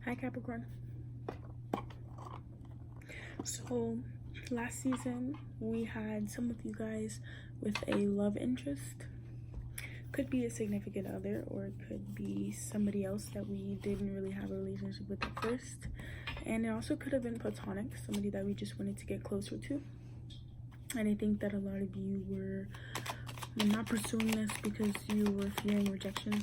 Hi Capricorn. So last season we had some of you guys with a love interest. Could be a significant other, or it could be somebody else that we didn't really have a relationship with at first. And it also could have been platonic, somebody that we just wanted to get closer to. And I think that a lot of you were not pursuing this because you were fearing rejection,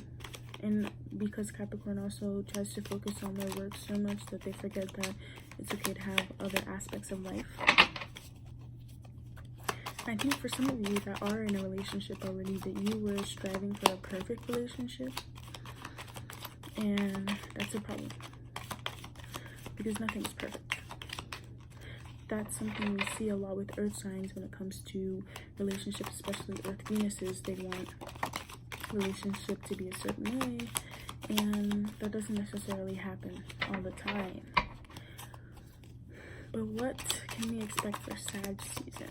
and because Capricorn also tries to focus on their work so much that they forget that it's okay to have other aspects of life. I think for some of you that are in a relationship already, that you were striving for a perfect relationship, and that's a problem because nothing is perfect. That's something we see a lot with earth signs when it comes to relationships, especially earth Venuses. They want relationship to be a certain way, and that doesn't necessarily happen all the time. But what can we expect for Sag season?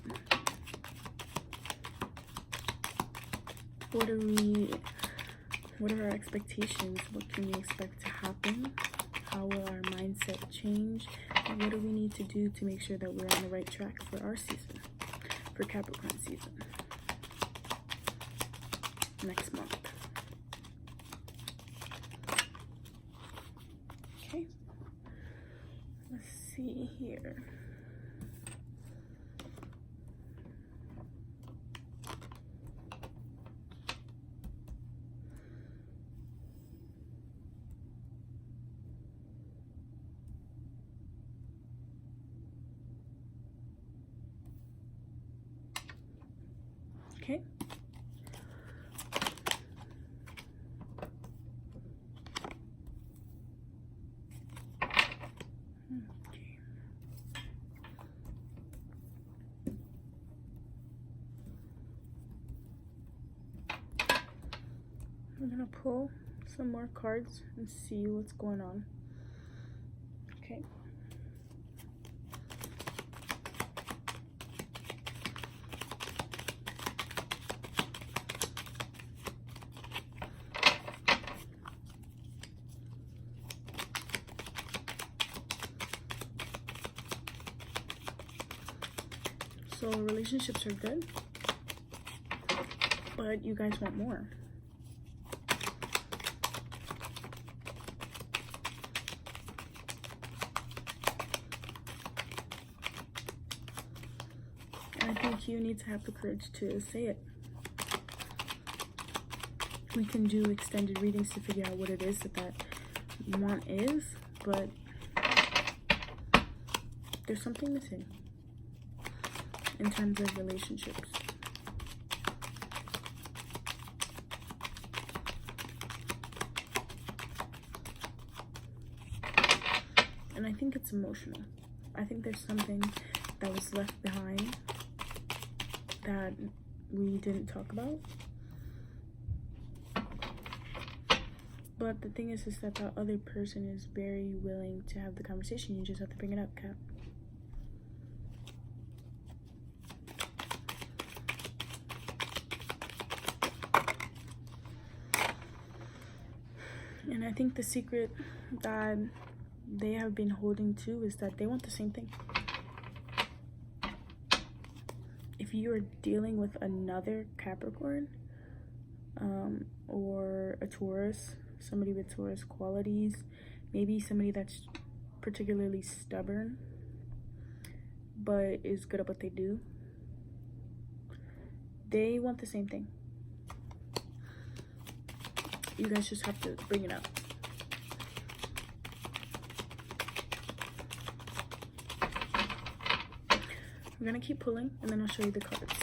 What are our expectations? What can we expect to happen? How will our mindset change? And what do we need to do to make sure that we're on the right track for our season, for Capricorn season, next month? Okay, let's see here. Okay. I'm gonna pull some more cards and see what's going on. Okay. So relationships are good, but you guys want more. And I think you need to have the courage to say it. We can do extended readings to figure out what it is that want is, but there's something missing in terms of relationships. And I think it's emotional. I think there's something that was left behind that we didn't talk about. But the thing is that the other person is very willing to have the conversation. You just have to bring it up, Cap. And I think the secret that they have been holding to is that they want the same thing. If you are dealing with another Capricorn, or a Taurus, somebody with Taurus qualities, maybe somebody that's particularly stubborn but is good at what they do, they want the same thing. You guys just have to bring it up. We're gonna keep pulling and then I'll show you the cards.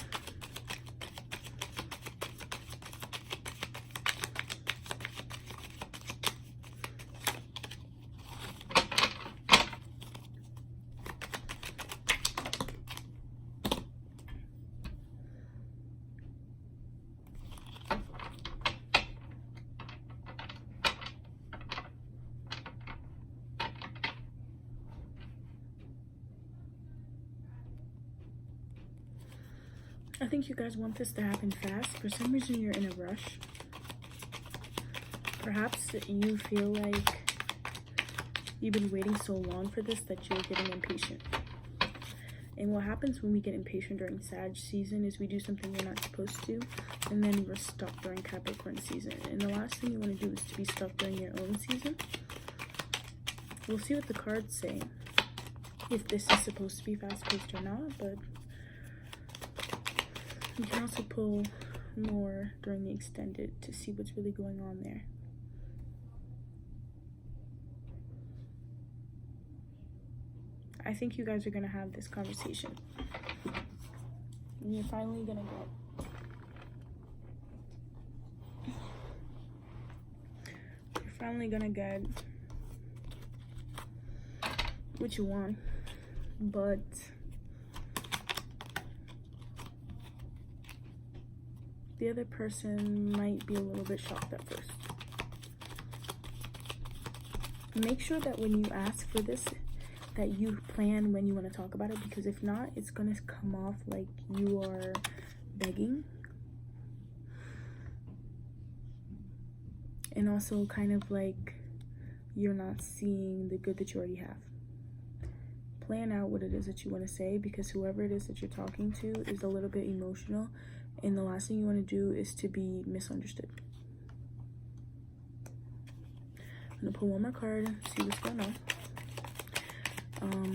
I think you guys want this to happen fast. For some reason, you're in a rush. Perhaps you feel like You've been waiting so long for this that you're getting impatient. And what happens when we get impatient during Sag season is we do something we're not supposed to, and then we're stuck during Capricorn season. And the last thing you want to do is to be stuck during your own season. We'll see what the cards say, if this is supposed to be fast-paced or not, but you can also pull more during the extended to see what's really going on there. I think you guys are going to have this conversation. And you're finally going to get what you want, but the other person might be a little bit shocked at first. Make sure that when you ask for this, that you plan when you want to talk about it, because if not, it's gonna come off like you are begging, and also kind of like you're not seeing the good that you already have. Plan out what it is that you want to say, because whoever it is that you're talking to is a little bit emotional, and the last thing you want to do is to be misunderstood. I'm gonna pull one more card, see what's going on.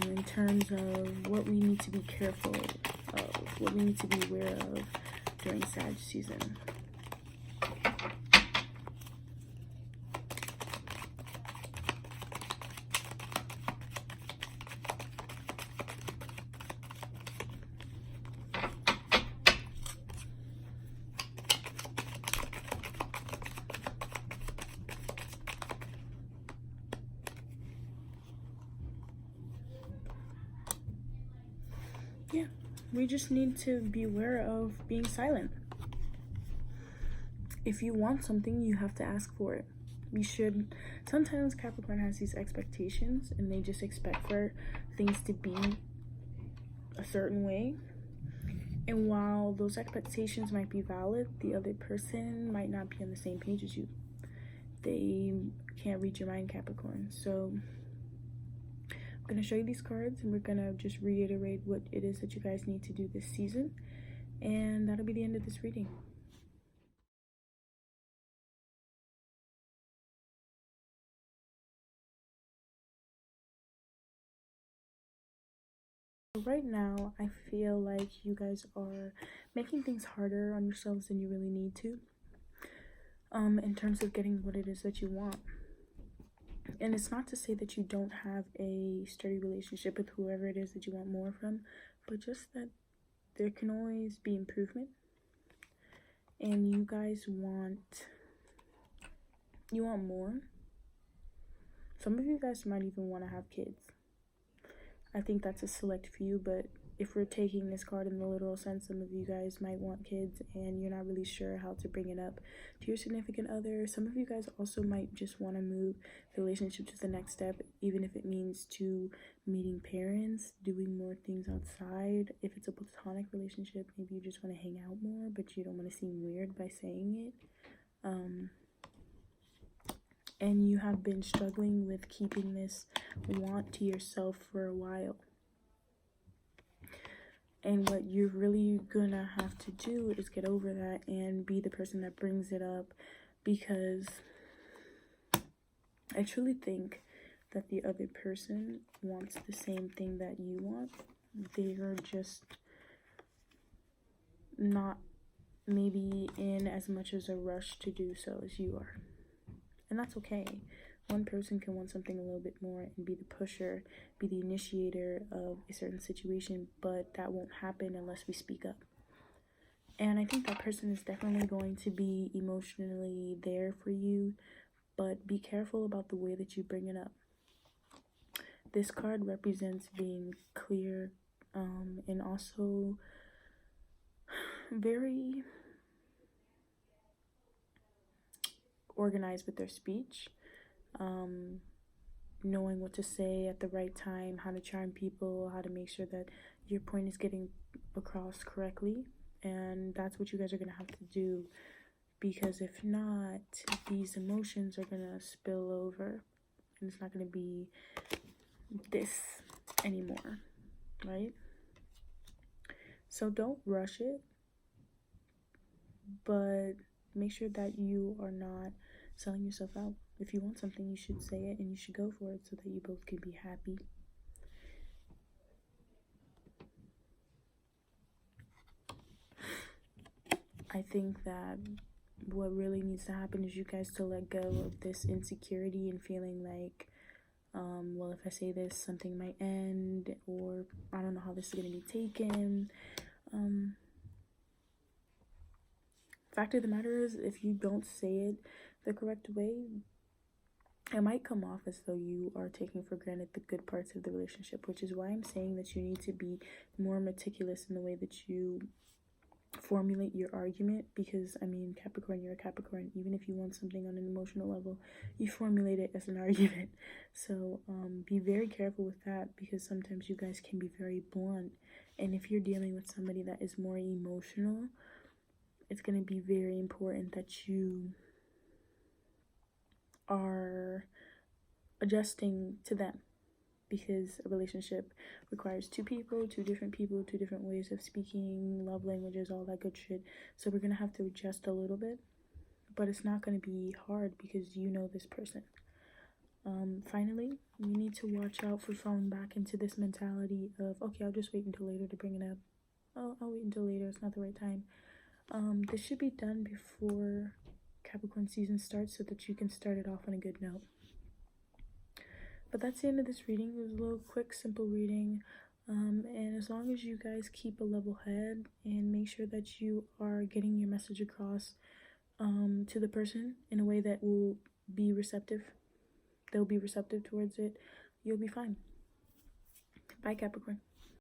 In terms of what we need to be careful of, what we need to be aware of during Sag season. Yeah, we just need to be aware of being silent. If you want something, you have to ask for it. You should. Sometimes Capricorn has these expectations and they just expect for things to be a certain way. And while those expectations might be valid, the other person might not be on the same page as you. They can't read your mind, Capricorn. So I'm going to show you these cards, and we're going to just reiterate what it is that you guys need to do this season, and that'll be the end of this reading. Right now, I feel like you guys are making things harder on yourselves than you really need to, in terms of getting what it is that you want. And it's not to say that you don't have a sturdy relationship with whoever it is that you want more from, but just that there can always be improvement. And you guys want more. Some of you guys might even want to have kids. I think that's a select few, but if we're taking this card in the literal sense, some of you guys might want kids and you're not really sure how to bring it up to your significant other. Some of you guys also might just want to move the relationship to the next step, even if it means to meeting parents, doing more things outside. If it's a platonic relationship, maybe you just want to hang out more, but you don't want to seem weird by saying it. And you have been struggling with keeping this want to yourself for a while. And what you're really gonna have to do is get over that and be the person that brings it up, because I truly think that the other person wants the same thing that you want. They're just not maybe in as much as a rush to do so as you are. And that's okay. One person can want something a little bit more and be the pusher, be the initiator of a certain situation, but that won't happen unless we speak up. And I think that person is definitely going to be emotionally there for you, but be careful about the way that you bring it up. This card represents being clear, and also very organized with their speech. Knowing what to say at the right time, how to charm people, how to make sure that your point is getting across correctly. And that's what you guys are going to have to do, because if not, these emotions are going to spill over and it's not going to be this anymore, right? So don't rush it, but make sure that you are not selling yourself out. If you want something, you should say it and you should go for it so that you both can be happy. I think that what really needs to happen is you guys to let go of this insecurity and feeling like, well, if I say this, something might end, or I don't know how this is going to be taken. Fact of the matter is, if you don't say it the correct way, it might come off as though you are taking for granted the good parts of the relationship, which is why I'm saying that you need to be more meticulous in the way that you formulate your argument. Because I mean, Capricorn, you're a Capricorn. Even if you want something on an emotional level, you formulate it as an argument. So be very careful with that, because sometimes you guys can be very blunt, and if you're dealing with somebody that is more emotional, it's going to be very important that you are adjusting to them, because a relationship requires two people, two different ways of speaking, love languages, all that good shit. So we're gonna have to adjust a little bit, but it's not gonna be hard because you know this person. Finally, you need to watch out for falling back into this mentality of, okay, I'll just wait until later to bring it up. Oh, I'll wait until later, it's not the right time. This should be done before Capricorn season starts so that you can start it off on a good note. But that's the end of this reading. It was a little quick, simple reading. And as long as you guys keep a level head and make sure that you are getting your message across to the person in a way that will be receptive, they'll be receptive towards it, you'll be fine. Bye, Capricorn.